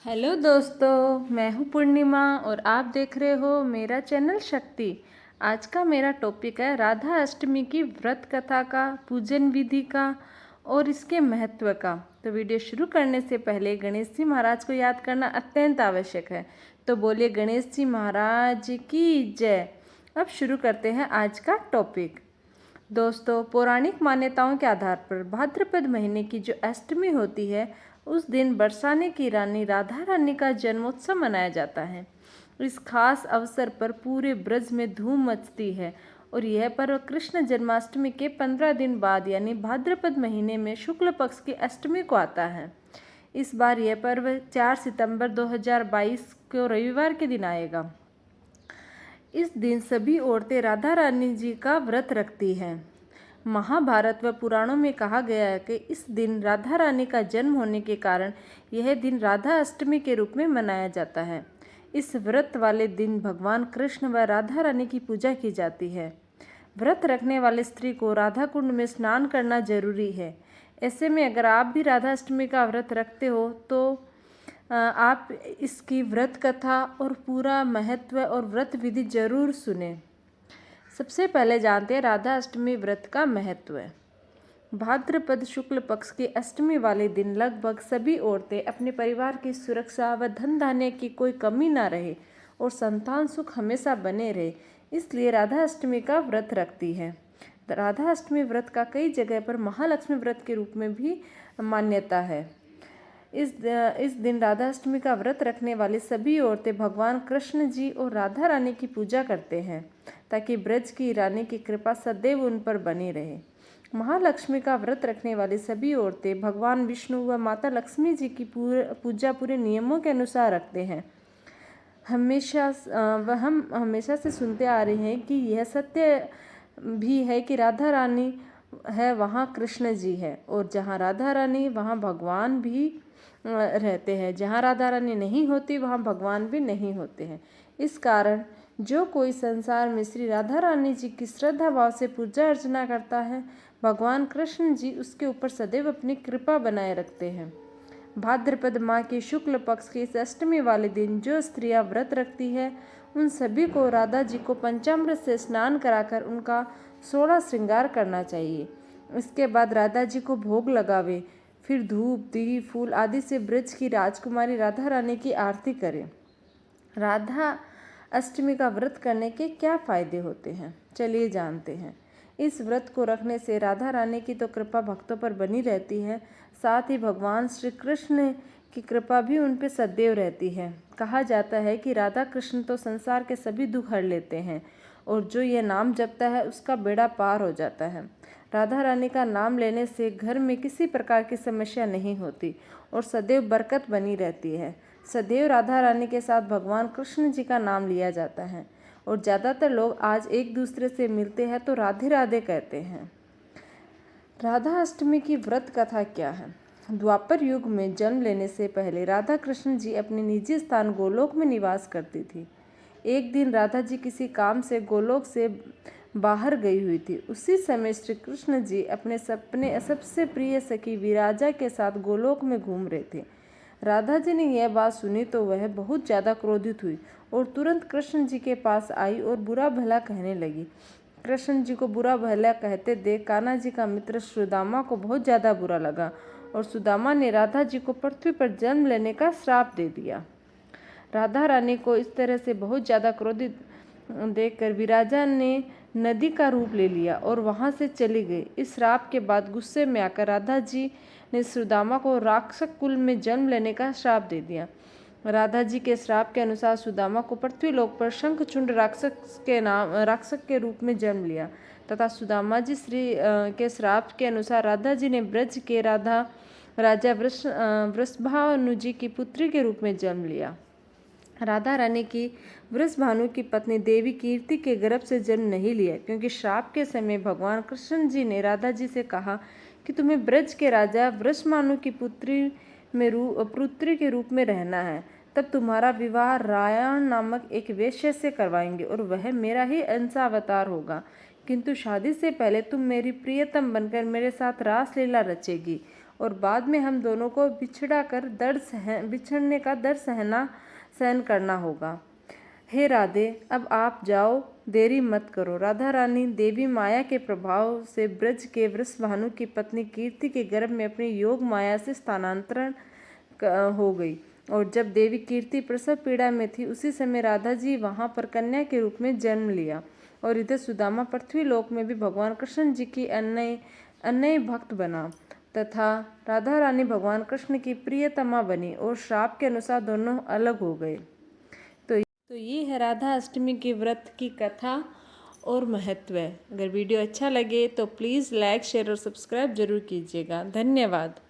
Hello दोस्तों, मैं हूँ पूर्णिमा और आप देख रहे हो मेरा चैनल शक्ति। आज का मेरा टॉपिक है राधा अष्टमी की व्रत कथा का, पूजन विधि का और इसके महत्व का। तो वीडियो शुरू करने से पहले गणेश जी महाराज को याद करना अत्यंत आवश्यक है। तो बोलिए गणेश जी महाराज की जय। अब शुरू करते हैं आज का टॉपिक। दोस्तों, पौराणिक मान्यताओं के आधार पर भाद्रपद महीने की जो अष्टमी होती है उस दिन बरसाने की रानी राधा रानी का जन्मोत्सव मनाया जाता है। इस खास अवसर पर पूरे ब्रज में धूम मचती है और यह पर्व कृष्ण जन्माष्टमी के 15 दिन बाद यानी भाद्रपद महीने में शुक्ल पक्ष की अष्टमी को आता है। इस बार यह पर्व 4 सितंबर 2022 को रविवार के दिन आएगा। इस दिन सभी औरतें राधा रानी जी का व्रत रखती हैं। महाभारत व पुराणों में कहा गया है कि इस दिन राधा रानी का जन्म होने के कारण यह दिन राधा अष्टमी के रूप में मनाया जाता है। इस व्रत वाले दिन भगवान कृष्ण व राधा रानी की पूजा की जाती है। व्रत रखने वाले स्त्री को राधा कुंड में स्नान करना जरूरी है। ऐसे में अगर आप भी राधा अष्टमी का व्रत रखते हो तो आप इसकी व्रत कथा और पूरा महत्व और व्रत विधि जरूर सुने। सबसे पहले जानते हैं राधा अष्टमी व्रत का महत्व। भाद्रपद शुक्ल पक्ष की अष्टमी वाले दिन लगभग सभी औरतें अपने परिवार की सुरक्षा व धन धान्य की कोई कमी ना रहे और संतान सुख हमेशा बने रहे, इसलिए राधा अष्टमी का व्रत रखती है। राधा अष्टमी व्रत का कई जगह पर महालक्ष्मी व्रत के रूप में भी मान्यता है। इस दिन राधा अष्टमी का व्रत रखने वाली सभी औरतें भगवान कृष्ण जी और राधा रानी की पूजा करते हैं ताकि ब्रज की रानी की कृपा सदैव उन पर बनी रहे। महालक्ष्मी का व्रत रखने वाली सभी औरतें भगवान विष्णु व माता लक्ष्मी जी की पूजा पूरे नियमों के अनुसार रखते हैं। हम हमेशा से सुनते आ रहे हैं कि यह सत्य भी है कि राधा रानी है वहाँ कृष्ण जी है और जहाँ राधा रानी वहाँ भगवान भी रहते हैं। जहाँ राधा रानी नहीं होती वहाँ भगवान भी नहीं होते हैं। इस कारण जो कोई संसार में श्री राधा रानी जी की श्रद्धा भाव से पूजा अर्चना करता है, भगवान कृष्ण जी उसके ऊपर सदैव अपनी कृपा बनाए रखते हैं। भाद्रपद माह के शुक्ल पक्ष के इस अष्टमी वाले दिन जो स्त्रियां व्रत रखती है उन सभी को राधा जी को पंचामृत से स्नान कराकर उनका 16 श्रृंगार करना चाहिए। इसके बाद राधा जी को भोग लगावे, फिर धूप दीप फूल आदि से ब्रज की राजकुमारी राधा रानी की आरती करें। राधा अष्टमी का व्रत करने के क्या फायदे होते हैं, चलिए जानते हैं। इस व्रत को रखने से राधा रानी की तो कृपा भक्तों पर बनी रहती है, साथ ही भगवान श्री कृष्ण की कृपा भी उन पर सदैव रहती है। कहा जाता है कि राधा कृष्ण तो संसार के सभी दुख हर लेते हैं और जो ये नाम जपता है उसका बेड़ा पार हो जाता है। राधा रानी का नाम लेने से घर में किसी प्रकार की समस्या नहीं होती और सदैव बरकत बनी रहती है। सदैव राधा रानी के साथ भगवान कृष्ण जी का नाम लिया जाता है और ज़्यादातर लोग आज एक दूसरे से मिलते हैं तो राधे राधे कहते हैं। राधा अष्टमी की व्रत कथा क्या है? द्वापर युग में जन्म लेने से पहले राधा कृष्ण जी अपने निजी स्थान गोलोक में निवास करती थी। एक दिन राधा जी किसी काम से गोलोक से बाहर गई हुई थी। उसी समय श्री कृष्ण जी अपने सबसे प्रिय सखी विराजा के साथ गोलोक में घूम रहे थे। राधा जी ने यह बात सुनी तो वह बहुत ज़्यादा क्रोधित हुई और तुरंत कृष्ण जी के पास आई और बुरा भला कहने लगी। कृष्ण जी को बुरा भला कहते देख कान्हा जी का मित्र सुदामा को बहुत ज़्यादा बुरा लगा और सुदामा ने राधा जी को पृथ्वी पर जन्म लेने का श्राप दे दिया। राधा रानी को इस तरह से बहुत ज़्यादा क्रोधित देखकर विराजा ने नदी का रूप ले लिया और वहां से चली गई। इस श्राप के बाद गुस्से में आकर राधा जी ने सुदामा को राक्षस कुल में जन्म लेने का श्राप दे दिया। राधा जी के श्राप के अनुसार सुदामा को पृथ्वीलोक पर शंखचूंड राक्षस के रूप में जन्म लिया तथा सुदामा जी के श्राप के अनुसार राधा जी ने ब्रज के राजा वृषभानु जी की पुत्री के रूप में जन्म लिया। राधा रानी की वृषभानु की पत्नी देवी कीर्ति के गर्भ से जन्म नहीं लिया क्योंकि श्राप के समय भगवान कृष्ण जी ने राधा जी से कहा कि तुम्हें ब्रज के राजा वृषभानु की पुत्री के रूप में रहना है। तब तुम्हारा विवाह रायण नामक एक वेश्या से करवाएंगे और वह मेरा ही अंशावतार होगा, किंतु शादी से पहले तुम मेरी प्रियतम बनकर मेरे साथ रास लीला रचेगी और बाद में हम दोनों को बिछड़ने का दर्द सहन करना होगा। हे राधे, अब आप जाओ, देरी मत करो। राधा रानी देवी माया के प्रभाव से ब्रज के वृषभानु की पत्नी कीर्ति के गर्भ में अपनी योग माया से स्थानांतरण हो गई, और जब देवी कीर्ति प्रसव पीड़ा में थी उसी समय राधा जी वहाँ पर कन्या के रूप में जन्म लिया। और इधर सुदामा पृथ्वी लोक में भी भगवान कृष्ण जी की अन्य भक्त बना तथा राधा रानी भगवान कृष्ण की प्रियतमा बनी और श्राप के अनुसार दोनों अलग हो गए। तो ये है राधा अष्टमी के व्रत की कथा और महत्व। अगर वीडियो अच्छा लगे तो प्लीज़ लाइक, शेयर और सब्सक्राइब जरूर कीजिएगा। धन्यवाद।